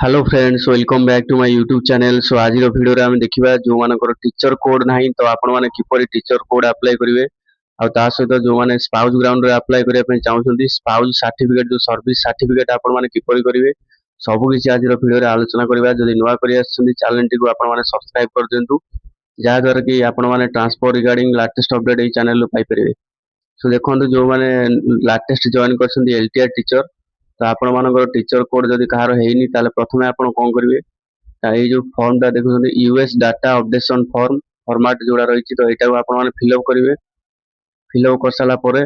Hello friends, welcome back to my YouTube channel. So आज video रे हम देखिबा जो मानकर टीचर कोड नाही तो आपण माने किपरि टीचर कोड अप्लाई करिवे आ ता सहित जो माने स्पाउस ग्राउंड रे अप्लाई करिया पे चाहउछंती स्पाउस सर्टिफिकेट जो सर्विस सर्टिफिकेट आपण माने किपरि करिवे सब किछि आज वीडियो रे आलोचना करिबा। जदि नुवा करि आछंती चैनल टी को आपण माने सब्सक्राइब कर दियंतु जहा द्वारा कि आपण माने ट्रांसफर रिगार्डिंग लेटेस्ट अपडेट ए चैनल रो पाई परिवे। सो देखंतु जो माने लेटेस्ट जॉइन करछंती एलटीआर टीचर तो आपण मानकर टीचर कोड जदि कहार हेइनी ताले प्रथमे आपण कोन करिवे ये जो फॉर्म टा देखुछंती US data updation form format जोड़ा रही तो एटा आपण माने फिल अप करिवे। फिल अप कर साला परे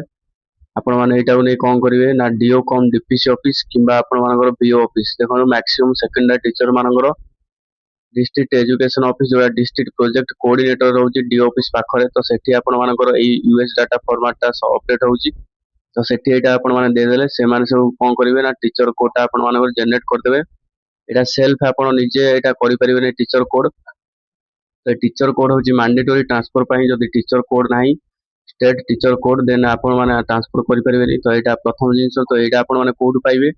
आपण माने एटा नै कोन करिवे ना डीओ कम डीपीसी ऑफिस किबा आपण मानकर बीओ ऑफिस देखो मैक्सिमम सेकेंडरी टीचर मानकर डिस्ट्रिक्ट एजुकेशन ऑफिस जोड़ा डिस्ट्रिक्ट प्रोजेक्ट कोऑर्डिनेटर रहउची डीओ ऑफिस पाखरे तो सेठी आपण मानकर ए यूएस डाटा फॉर्मेट टा अपडेट होउची तो सेठी एटा आपण माने दे देले से माने सब कोन करिवे ना टीचर कोड टा आपण मानकर जनरेट कर देबे। एटा सेल्फ आपण निजे एटा करि परिबे नै टीचर कोड तो टीचर कोड होची मैंडेटरी ट्रांसफर पई जदि टीचर कोड नाही स्टेट टीचर कोड देन आपण माने ट्रांसफर करि परिबे नै तो एटा प्रथम जिंस तो एटा आपण माने कोड पाइबे।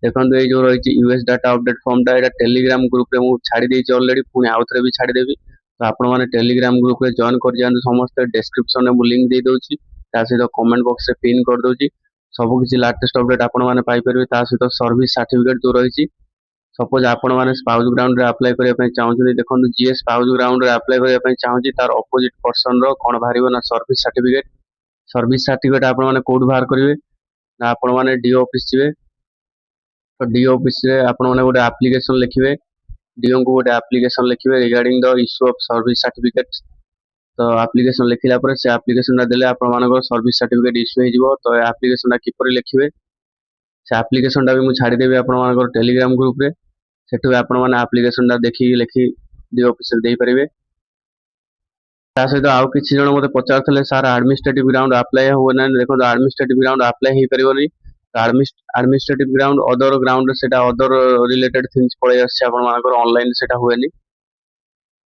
देखंतु ए जो रही यूएस डाटा अपडेट फॉर्म टा एटा टेलीग्राम ग्रुप रे मु छाडी देछि ऑलरेडी पुनी आउथरे भी छाडी देबी तो आपण माने टेलीग्राम ग्रुप रे जॉइन कर जानतु समस्त डिस्क्रिप्शन रे मु लिंक दे दोछि ता सहित कमेंट बॉक्स रे पिन कर दोछि सब किछि लेटेस्ट अपडेट आपण माने पाई परिबे ता सहित सर्विस सर्टिफिकेट जो रही सपोज आपण माने स्पाउस ग्राउंड रे अप्लाई करिया पय चाहउछथि देखंतु जीएस स्पाउस ग्राउंड रे अप्लाई करिया पय चाहउछि तार ऑपोजिट पर्सन रो कोन भारिबो ना सर्विस सर्टिफिकेट आपण माने कोड बाहर करिवे ना आपण माने डीओ ऑफिस जिवे तो डीओ ऑफिस रे आपण माने गोटे एप्लीकेशन लिखिवे डीओ को गोटे एप्लीकेशन लिखिवे regarding the issue of service certificate तो एप्लीकेशन लिखिला पर से एप्लीकेशन रा देले आपण मानकर सर्विस सर्टिफिकेट इश्यू हे जिवो तो एप्लीकेशन रा किपरि लिखिवे से एप्लीकेशन टा भी मु छाडी देबी आपण मानकर टेलीग्राम ग्रुप रे सेठु आपण माने एप्लीकेशन टा देखि लिखि डीओ ऑफिस रे देई परिवे। ता सहित आउ किछि जण मते पचारथले सर एडमिनिस्ट्रेटिव ग्राउंड अप्लाई हो ना देखो एडमिनिस्ट्रेटिव ग्राउंड अप्लाई हे परिबोनी एडमिनिस्ट्रेटिव ग्राउंड अदर ग्राउंड सेटा अदर रिलेटेड थिंग्स पळे आछे आपण मानकर ऑनलाइन सेटा हुएनी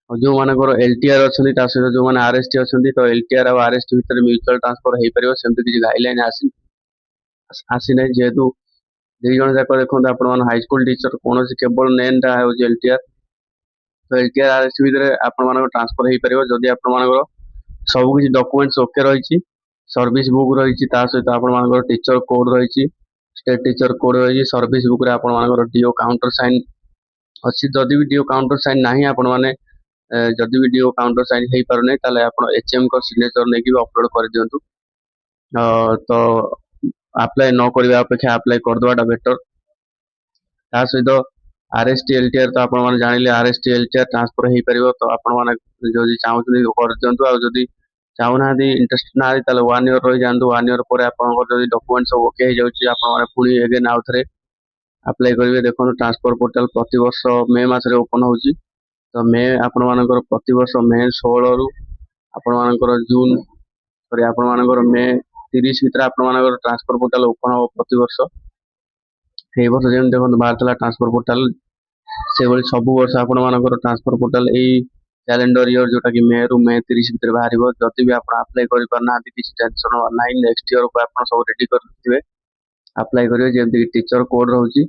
और जो मानकर एलटीआर अछंती ता सहित जो माने आरएसटी अछंती तो एलटीआर और आरएसटी भीतर म्यूचुअल ट्रांसफर हे परिबो सेमति किछि गाइडलाइन आसी नै जेतु दि जण जाक देखो आपण मान हाई स्कूल टीचर कोनोसी केवल नेम टा हो एलटीआर तो एलटीआर आरएसटी भीतर आपण मानकर ट्रांसफर हे परिबो जदि आपण मानकर सब किछि डॉक्यूमेंट्स ओके रहिछि सर्विस बुक रहिछि ता सहित आपण मानकर टीचर कोड रहिछि स्टेट टीचर कोड रहिछि सर्विस बुक रे आपण मानकर डीओ काउंटर साइन अछि जदि भी डीओ काउंटर साइन नाही आपण माने जदि भी डीओ काउंटर साइन हे पारो नै ताले आपण एचएम को सिग्नेचर नै कि अपलोड कर दियंतु तो अप्लाई न करबा अपेक्षा अप्लाई कर दवाटा बेटर। ता सहित आरएसटी एलटीआर तो आपण माने जानिले आरएसटी एलटीआर ट्रांसफर हे परिबो तो आपण माने जदि चाहउछथि कर दियंतु आ जदि चाहउनाथि इंटरेस्ट ना ताले 1 ईयर रहि जानतु 1 ईयर परे आपण जदि डॉक्यूमेंट सब ओके हे जाउछि आपण माने पुनी अगेन आउथरे अप्लाई करिवे। देखो ट्रांसफर पोर्टल प्रति वर्ष मे मास रे ओपन होउछि तो मे आपण मानकर प्रति वर्ष मे 16 रु आपण मानकर जून सॉरी आपण मानकर मे 30 भीतर आपण मानकर ट्रांसफर पोर्टल ओपन हो प्रति वर्ष ए वर्ष जेम देखो बारतला ट्रांसफर पोर्टल से बळी सब वर्ष आपण मानकर ट्रांसफर पोर्टल ए कैलेंडर ईयर जोटा कि मे रु मे 30 भीतर बाहरिबो जति भी आपण अप्लाई करि परना किछि टेंशन नाही नेक्स्ट ईयर को आपण सब रेडी कर दिबे अप्लाई करिवे जेमति टीचर कोड रहउची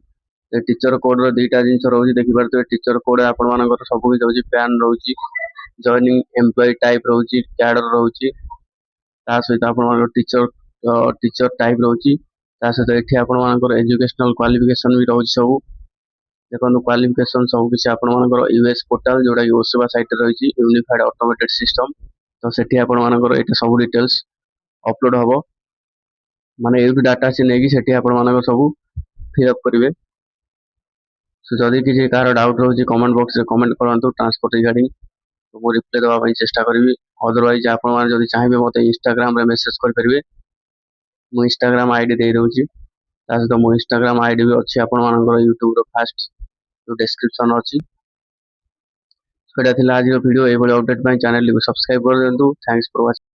ए टीचर कोड रो दुईटा जिंस रहउची देखि परते टीचर कोड आपण मानकर सब कि जाउची पैन रहउची जॉइनिंग एम्प्लॉय टाइप रहउची कैडर रहउची ता सहित आपण मानकर टीचर टाइप रहउची ता सहित एठी आपण मानकर एजुकेशनल क्वालिफिकेशन भी रहउची सब देखो क्वालिफिकेशन सब किसी आपण मानकर यूएस पोर्टल जोड़ा कि ओसेवा साइट रे रहउची यूनिफाइड ऑटोमेटेड सिस्टम तो सेठी आपण मानकर एटा सब डिटेल्स अपलोड हबो माने एउ डाटा से नेकी सेठी आपण मानकर सब फिल अप करिवे। सो जदि किसी कार डाउट रहउची कमेंट बॉक्स रे कमेंट करंतु ट्रांसपोर्ट रिगार्डिंग तो मु रिप्लाई देबा पई चेष्टा करबी। अदरवाइज आपण माने जदि चाहिबे मते इंस्टाग्राम रे मेसेज कर परिबे मु इंस्टाग्राम आईडी दे दउची ता सहित मो इंस्टाग्राम आईडी भी अछि आपण मानकर यूट्यूब रो फर्स्ट जो डिस्क्रिप्शन अछि सेटा थिला आज रो वीडियो ए बळे अपडेट पई चैनल को सब्सक्राइब कर देंतु। Thanks for watching.